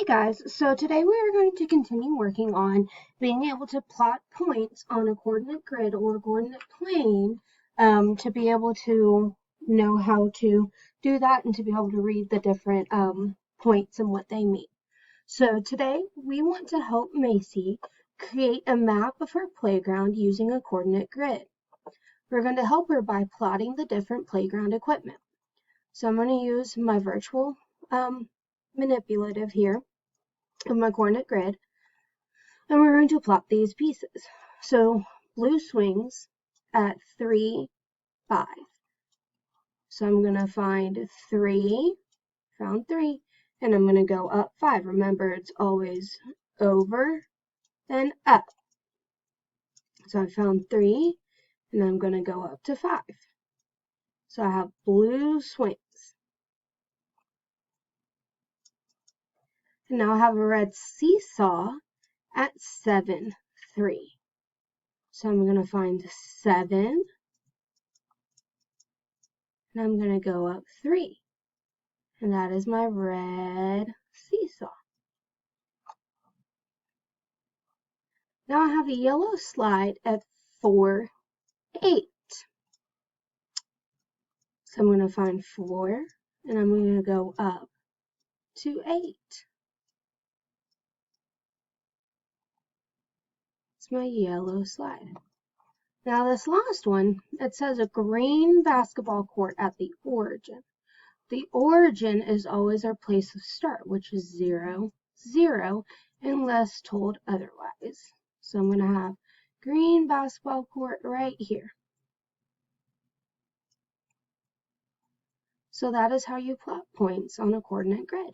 Guys, so today we are going to continue working on being able to plot points on a coordinate grid or coordinate plane to be able to know how to do that and to be able to read the different points and what they mean. So today we want to help Macy create a map of her playground using a coordinate grid. We're going to help her by plotting the different playground equipment. So I'm going to use my virtual manipulative here of my coordinate grid, and we're going to plot these pieces. So blue swings at 3, 5. So I'm going to find 3, found 3, and I'm going to go up 5. Remember, it's always over, then up. So I found 3, and I'm going to go up to 5. So I have blue swings. And now I have a red seesaw at 7, 3. So I'm going to find 7, and I'm going to go up 3. And that is my red seesaw. Now I have a yellow slide at 4, 8. So I'm going to find 4, and I'm going to go up to 8. It's my yellow slide. Now this last one, it says a green basketball court at the origin. The origin is always our place of start, which is 0, 0, unless told otherwise. So I'm going to have green basketball court right here. So that is how you plot points on a coordinate grid.